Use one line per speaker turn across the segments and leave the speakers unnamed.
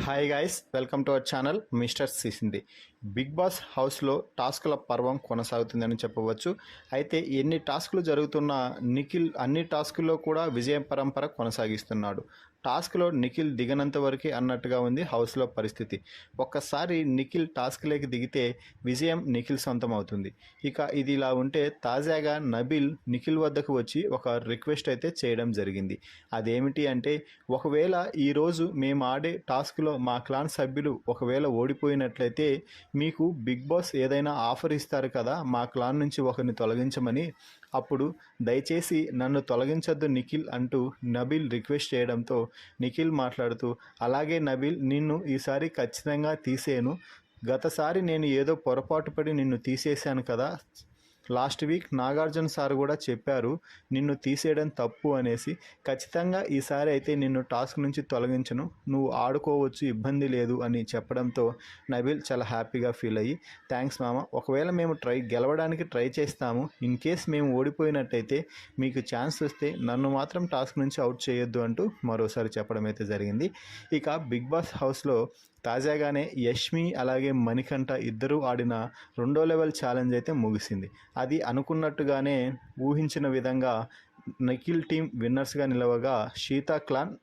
Hi guys, welcome to our channel mister సిసింది. Bigg Boss హౌస్లో టాస్కుల పర్వం కొనసాగుతుందని చెప్పవచ్చు. అయితే ఎన్ని టాస్కులు జరుగుతున్నా నిఖిల్ అన్ని టాస్కుల్లో కూడా విజయ పరంపర కొనసాగిస్తున్నాడు. టాస్క్లో నిఖిల్ దిగనంత వరకే అన్నట్టుగా ఉంది హౌస్లో పరిస్థితి. ఒక్కసారి నిఖిల్ టాస్క్లోకి దిగితే విజయం నిఖిల్ సొంతం అవుతుంది. ఇక ఇది ఇలా ఉంటే తాజాగా నబిల్ నిఖిల్ వద్దకు వచ్చి ఒక రిక్వెస్ట్ అయితే చేయడం జరిగింది. అదేమిటి అంటే, ఒకవేళ ఈరోజు మేము ఆడే టాస్క్లో మా క్లాన్ సభ్యులు ఒకవేళ ఓడిపోయినట్లయితే మీకు బిగ్ బాస్ ఏదైనా ఆఫర్ ఇస్తారు కదా, మా క్లాన్ నుంచి ఒకరిని తొలగించమని. అప్పుడు దయచేసి నన్ను తొలగించొద్దు నిఖిల్ అంటూ నబిల్ రిక్వెస్ట్ చేయడంతో నిఖిల్ మాట్లాడుతూ, అలాగే నబిల్, నిన్ను ఈసారి ఖచ్చితంగా తీసేను. గతసారి నేను ఏదో పొరపాటు పడి నిన్ను తీసేశాను కదా, లాస్ట్ వీక్ నాగార్జున సార్ కూడా చెప్పారు నిన్ను తీసేయడం తప్పు అనేసి. ఖచ్చితంగా ఈసారి అయితే నిన్ను టాస్క్ నుంచి తొలగించను, నువ్వు ఆడుకోవచ్చు, ఇబ్బంది లేదు అని చెప్పడంతో నబిల్ చాలా హ్యాపీగా ఫీల్ అయ్యి, థ్యాంక్స్ మామ, ఒకవేళ మేము గెలవడానికి ట్రై చేస్తాము, ఇన్ కేస్ మేము ఓడిపోయినట్టయితే మీకు ఛాన్స్ వస్తే నన్ను మాత్రం టాస్క్ నుంచి అవుట్ చేయొద్దు అంటూ మరోసారి చెప్పడం అయితే జరిగింది. ఇక బిగ్ బాస్ హౌస్లో తాజాగానే యష్మి అలాగే మణికంఠ ఇద్దరూ ఆడిన 2వ లెవెల్ ఛాలెంజ్ అయితే ముగిసింది. అది అనుకున్నట్టుగానే ఊహించిన విధంగా నిఖిల్ టీం విన్నర్స్గా నిలవగా షీతా క్లాన్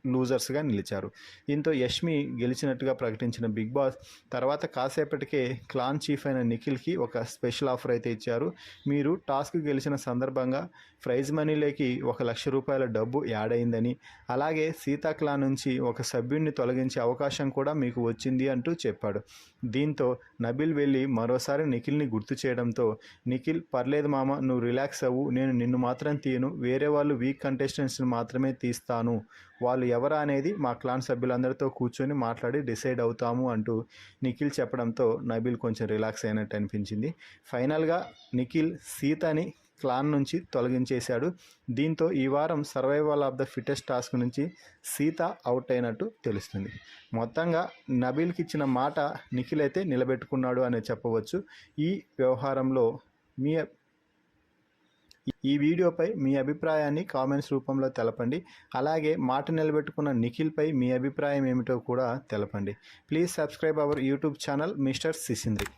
లూజర్స్గా నిలిచారు. దీంతో యష్మి గెలిచినట్టుగా ప్రకటించిన బిగ్ బాస్ తర్వాత కాసేపటికే క్లాన్ చీఫ్ అయిన నిఖిల్కి ఒక స్పెషల్ ఆఫర్ అయితే ఇచ్చారు. మీరు టాస్క్ గెలిచిన సందర్భంగా ప్రైజ్ మనీలోకి 1,00,000 రూపాయల డబ్బు యాడ్ అయిందని, అలాగే సీతా క్లాన్ నుంచి ఒక సభ్యుడిని తొలగించే అవకాశం కూడా మీకు వచ్చింది అంటూ చెప్పాడు. దీంతో నబిల్ వెళ్ళి మరోసారి నిఖిల్ని గుర్తు చేయడంతో, నిఖిల్, పర్లేదు మామ, నువ్వు రిలాక్స్ అవ్వు, నేను నిన్ను మాత్రం తీయను, వేరే వాళ్ళు వీక్ కంటెస్టెంట్స్ని మాత్రమే తీస్తాను, వాళ్ళు ఎవరా అనేది మా క్లాన్ సభ్యులందరితో కూర్చొని మాట్లాడి డిసైడ్ అవుతాము అంటూ నిఖిల్ చెప్పడంతో నబిల్ కొంచెం రిలాక్స్ అయినట్టు అనిపించింది. ఫైనల్గా నిఖిల్ సీతని క్లాన్ నుంచి తొలగించేశాడు. దీంతో ఈ వారం survival of the fittest task నుంచి సీత అవుట్ అయినట్టు తెలుస్తుంది. మొత్తంగా నబిల్కి ఇచ్చిన మాట నిఖిల్ అయితే నిలబెట్టుకున్నాడు అనే చెప్పవచ్చు. ఈ వ్యవహారంలో ఈ వీడియోపై మీ అభిప్రాయాన్ని కామెంట్స్ రూపంలో తెలపండి. అలాగే మాట నిలబెట్టుకున్న నిఖిల్పై మీ అభిప్రాయం ఏమిటో కూడా తెలపండి. Please subscribe our YouTube channel mister సిసింద్రి.